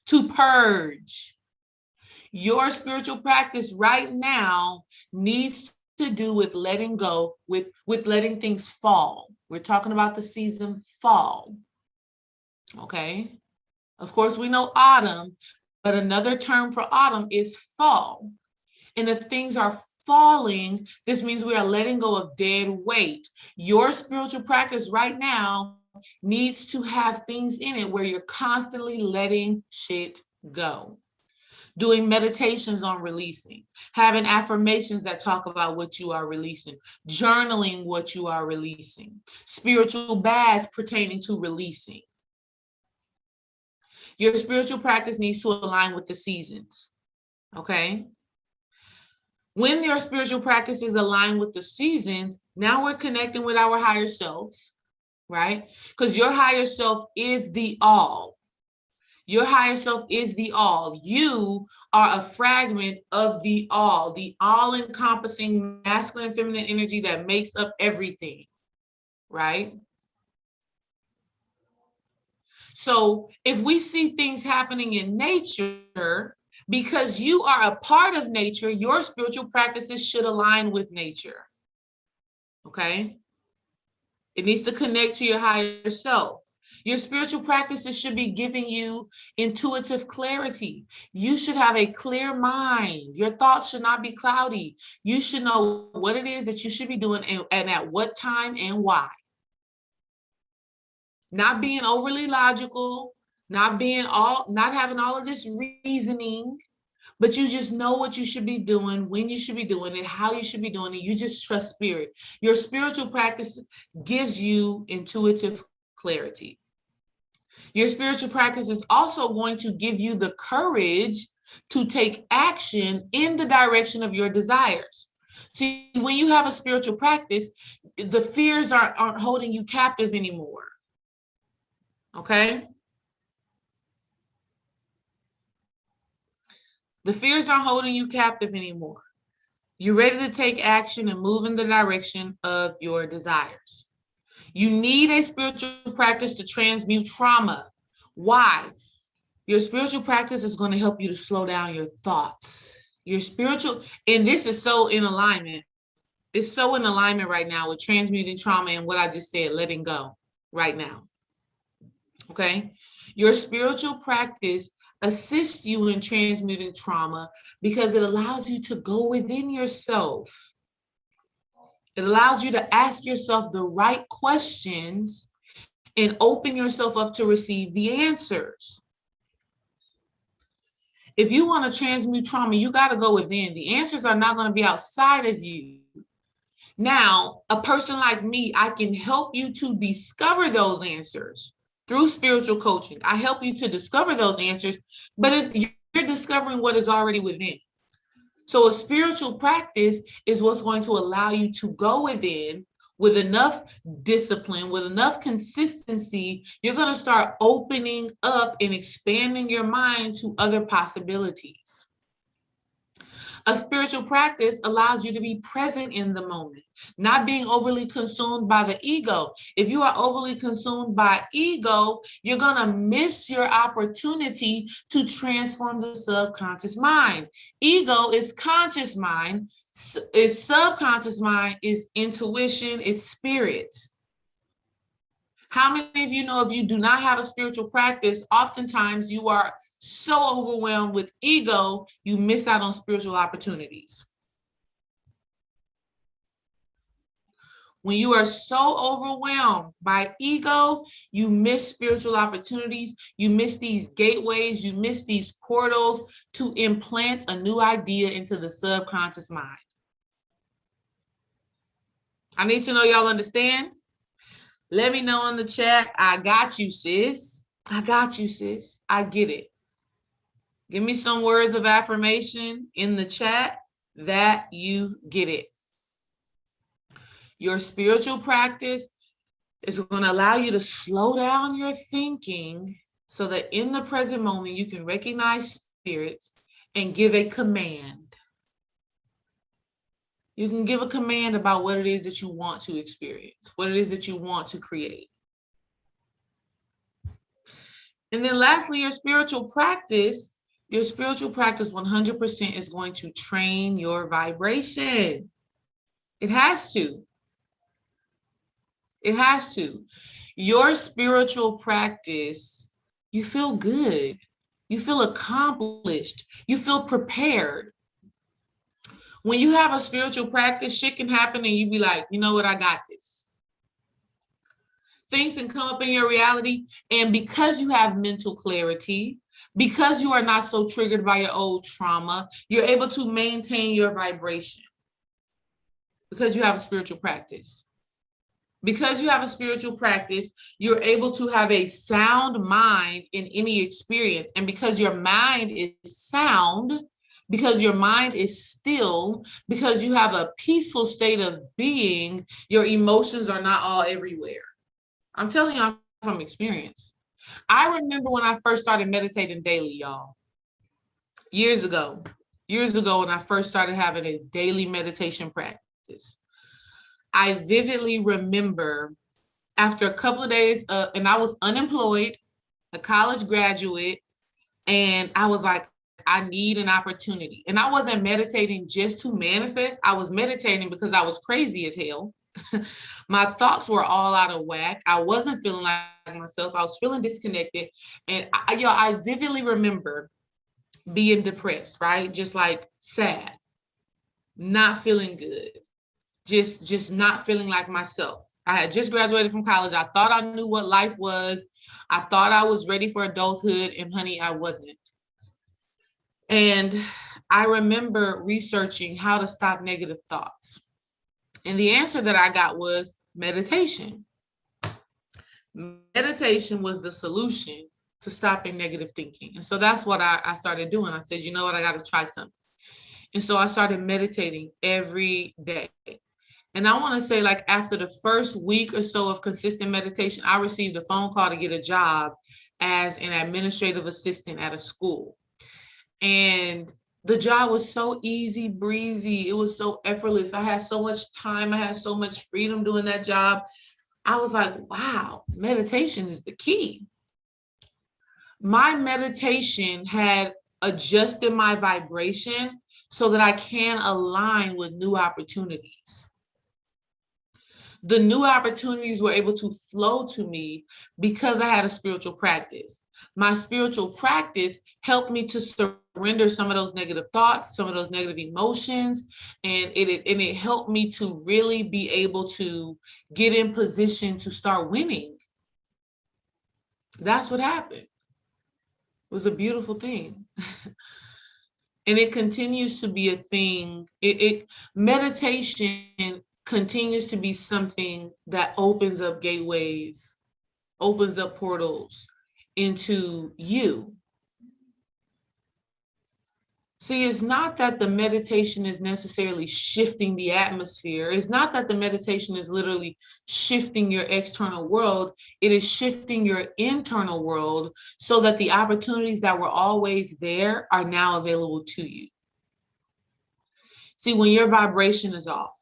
to purge. Your spiritual practice right now needs to do with letting go, with letting things fall. We're talking about the season fall. Okay. Of course, we know autumn, but another term for autumn is fall. And if things are falling, this means we are letting go of dead weight. Your spiritual practice right now needs to have things in it where you're constantly letting shit go. Doing meditations on releasing, having affirmations that talk about what you are releasing, journaling what you are releasing, spiritual baths pertaining to releasing. Your spiritual practice needs to align with the seasons, okay? When your spiritual practice is aligned with the seasons, now we're connecting with our higher selves, right? Because your higher self is the all. Your higher self is the all. You are a fragment of the all-encompassing masculine and feminine energy that makes up everything, right? So if we see things happening in nature, because you are a part of nature, your spiritual practices should align with nature, okay? It needs to connect to your higher self. Your spiritual practices should be giving you intuitive clarity. You should have a clear mind. Your thoughts should not be cloudy. You should know what it is that you should be doing and at what time and why. Not being overly logical, not having all of this reasoning, but you just know what you should be doing, when you should be doing it, how you should be doing it. You just trust spirit. Your spiritual practice gives you intuitive clarity. Your spiritual practice is also going to give you the courage to take action in the direction of your desires. See, when you have a spiritual practice, the fears aren't holding you captive anymore. Okay? The fears aren't holding you captive anymore. You're ready to take action and move in the direction of your desires. You need a spiritual practice to transmute trauma. Why? Your spiritual practice is going to help you to slow down your thoughts. Your spiritual, and this is so in alignment. It's so in alignment right now with transmuting trauma and what I just said, letting go right now. Okay? Your spiritual practice assists you in transmuting trauma because it allows you to go within yourself. It allows you to ask yourself the right questions and open yourself up to receive the answers. If you want to transmute trauma, you got to go within. The answers are not going to be outside of you. Now, a person like me, I can help you to discover those answers through spiritual coaching. I help you to discover those answers, but you're discovering what is already within. So a spiritual practice is what's going to allow you to go within with enough discipline, with enough consistency. You're going to start opening up and expanding your mind to other possibilities. A spiritual practice allows you to be present in the moment, not being overly consumed by the ego. If you are overly consumed by ego, you're going to miss your opportunity to transform the subconscious mind. Ego is conscious mind, is subconscious mind, is intuition, it's spirit. How many of you know if you do not have a spiritual practice, oftentimes you are so overwhelmed with ego, you miss out on spiritual opportunities. When you are so overwhelmed by ego, you miss spiritual opportunities, you miss these gateways, you miss these portals to implant a new idea into the subconscious mind. I need to know y'all understand. Let me know in the chat. I got you, sis. I got you, sis. I get it. Give me some words of affirmation in the chat that you get it. Your spiritual practice is going to allow you to slow down your thinking so that in the present moment, you can recognize spirits and give a command. You can give a command about what it is that you want to experience, what it is that you want to create. And then lastly, your spiritual practice 100% is going to train your vibration. It has to. It has to. Your spiritual practice, you feel good. You feel accomplished. You feel prepared. When you have a spiritual practice, shit can happen and you be like, you know what, I got this. Things can come up in your reality, and because you have mental clarity, because you are not so triggered by your old trauma, you're able to maintain your vibration because you have a spiritual practice. Because you have a spiritual practice, you're able to have a sound mind in any experience. And because your mind is sound, because your mind is still, because you have a peaceful state of being, your emotions are not all everywhere. I'm telling you from experience. I remember when I first started meditating daily, y'all. Years ago when I first started having a daily meditation practice. I vividly remember after a couple of days, and I was unemployed, a college graduate, and I was like, I need an opportunity. And I wasn't meditating just to manifest. I was meditating because I was crazy as hell. My thoughts were all out of whack. I wasn't feeling like myself. I was feeling disconnected. And I vividly remember being depressed, right? Just like sad, not feeling good. Just not feeling like myself. I had just graduated from college. I thought I knew what life was. I thought I was ready for adulthood, and honey, I wasn't. And I remember researching how to stop negative thoughts. And the answer that I got was meditation. Meditation was the solution to stopping negative thinking. And so that's what I started doing. I said, you know what, I got to try something. And so I started meditating every day. And I want to say, like, after the first week or so of consistent meditation, I received a phone call to get a job as an administrative assistant at a school. And the job was so easy breezy. It was so effortless. I had so much time. I had so much freedom doing that job. I was like, wow, meditation is the key. My meditation had adjusted my vibration so that I can align with new opportunities. The new opportunities were able to flow to me because I had a spiritual practice. My spiritual practice helped me to surrender some of those negative thoughts, some of those negative emotions, and it helped me to really be able to get in position to start winning. That's what happened. It was a beautiful thing. And it continues to be a thing. Meditation continues to be something that opens up gateways, opens up portals into you. See, it's not that the meditation is necessarily shifting the atmosphere. It's not that the meditation is literally shifting your external world. It is shifting your internal world so that the opportunities that were always there are now available to you. See, when your vibration is off,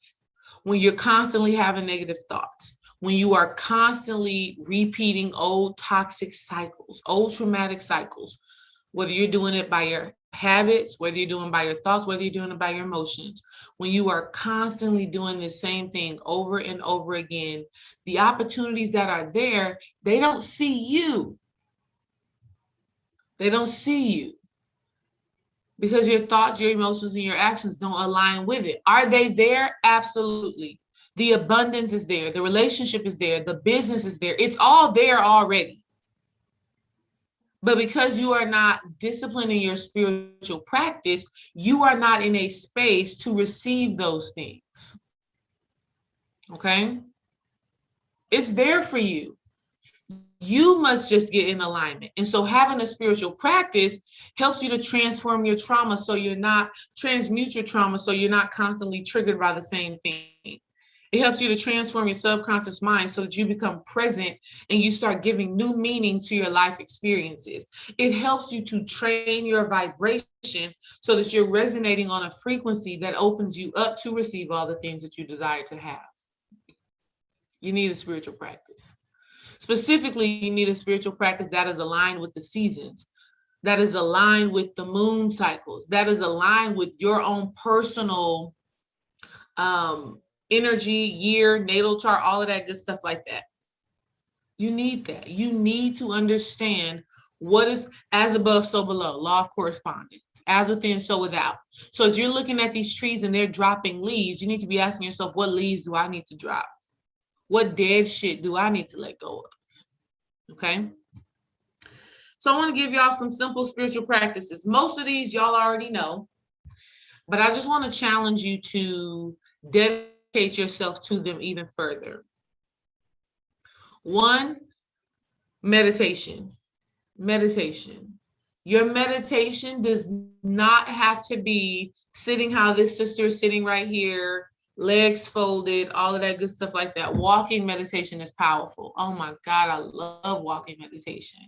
when you're constantly having negative thoughts, when you are constantly repeating old toxic cycles, old traumatic cycles, whether you're doing it by habits, whether you're doing by your thoughts, whether you're doing it by your emotions, when you are constantly doing the same thing over and over again, the opportunities that are there, they don't see you. They don't see you because your thoughts, your emotions, and your actions don't align with it. Are they there? Absolutely. The abundance is there. The relationship is there. The business is there. It's all there already. But because you are not disciplining your spiritual practice, you are not in a space to receive those things. Okay? It's there for you. You must just get in alignment. And so having a spiritual practice helps you to transform your trauma so you're not, transmute your trauma so you're not constantly triggered by the same thing. It helps you to transform your subconscious mind so that you become present and you start giving new meaning to your life experiences. It helps you to train your vibration so that you're resonating on a frequency that opens you up to receive all the things that you desire to have. You need a spiritual practice. Specifically, you need a spiritual practice that is aligned with the seasons, that is aligned with the moon cycles, that is aligned with your own personal energy, year, natal chart, all of that good stuff like that. You need that. You need to understand what is as above, so below, law of correspondence, as within, so without. So as you're looking at these trees and they're dropping leaves, you need to be asking yourself, what leaves do I need to drop? What dead shit do I need to let go of? Okay. So I want to give y'all some simple spiritual practices. Most of these y'all already know, but I just want to challenge you to dedicate yourself to them even further. 1, meditation. Meditation. Your meditation does not have to be sitting how this sister is sitting right here, legs folded, all of that good stuff like that. Walking meditation is powerful. Oh my God, I love walking meditation.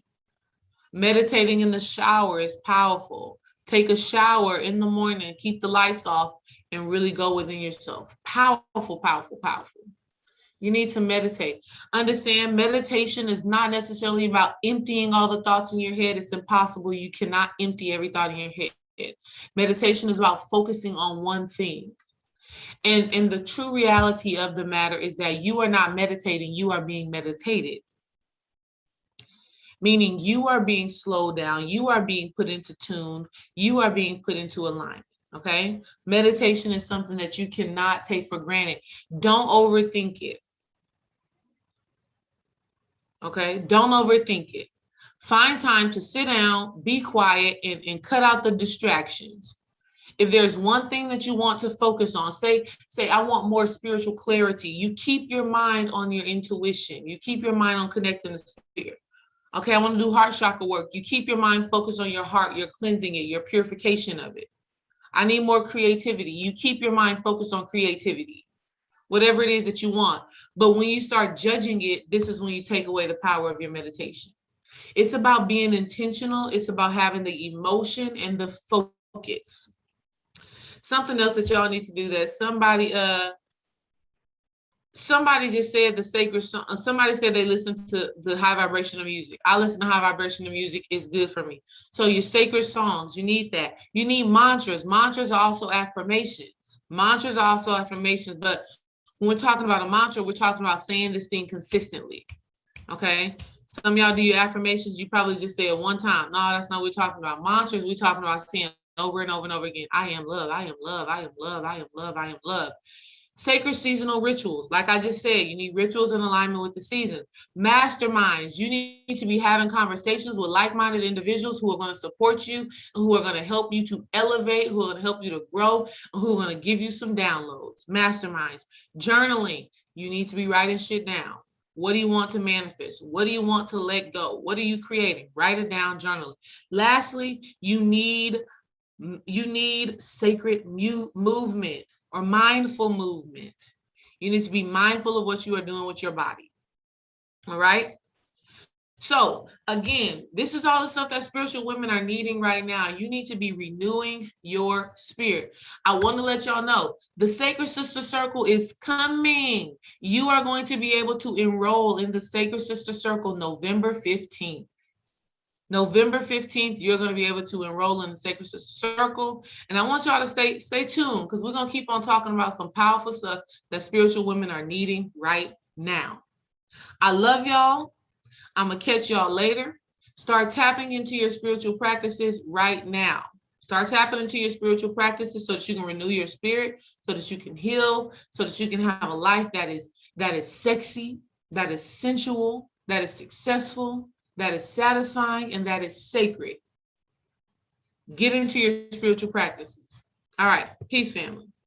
Meditating in the shower is powerful. Take a shower in the morning, keep the lights off, and really go within yourself. Powerful, powerful, powerful. You need to meditate. Understand, meditation is not necessarily about emptying all the thoughts in your head. It's impossible. You cannot empty every thought in your head. Meditation is about focusing on one thing. And the true reality of the matter is that you are not meditating, you are being meditated. Meaning you are being slowed down, you are being put into tune, you are being put into alignment, okay? Meditation is something that you cannot take for granted. Don't overthink it, okay? Don't overthink it. Find time to sit down, be quiet, and cut out the distractions. If there's one thing that you want to focus on, say, I want more spiritual clarity. You keep your mind on your intuition. You keep your mind on connecting the spirit. Okay, I want to do heart chakra work. You keep your mind focused on your heart, your cleansing it, your purification of it. I need more creativity. You keep your mind focused on creativity, whatever it is that you want. But when you start judging it, this is when you take away the power of your meditation. It's about being intentional. It's about having the emotion and the focus. Something else that y'all need to do that somebody just said the sacred song. Somebody said they listen to the high vibrational music. I listen to high vibrational music. It's good for me. So your sacred songs, you need that. You need mantras. Mantras are also affirmations. Mantras are also affirmations. But when we're talking about a mantra, we're talking about saying this thing consistently. Okay. Some of y'all do your affirmations. You probably just say it one time. No, that's not what we're talking about. Mantras, we're talking about saying over and over and over again. I am love. I am love. I am love. I am love. I am love. Sacred seasonal rituals. Like I just said, you need rituals in alignment with the seasons. Masterminds. You need to be having conversations with like-minded individuals who are going to support you, and who are going to help you to elevate, who are going to help you to grow, and who are going to give you some downloads. Masterminds. Journaling. You need to be writing shit down. What do you want to manifest? What do you want to let go? What are you creating? Write it down, journaling. Lastly, you need sacred movement or mindful movement. You need to be mindful of what you are doing with your body. All right. So again, this is all the stuff that spiritual women are needing right now. You need to be renewing your spirit. I want to let y'all know the Sacred Sister Circle is coming. You are going to be able to enroll in the Sacred Sister Circle November 15th. November 15th, you're going to be able to enroll in the Sacred Sister Circle. And I want y'all to stay tuned, because we're going to keep on talking about some powerful stuff that spiritual women are needing right now. I love y'all. I'm going to catch y'all later. Start tapping into your spiritual practices right now. Start tapping into your spiritual practices so that you can renew your spirit, so that you can heal, so that you can have a life that is sexy, that is sensual, that is successful, that is satisfying, and that is sacred. Get into your spiritual practices. All right. Peace, family.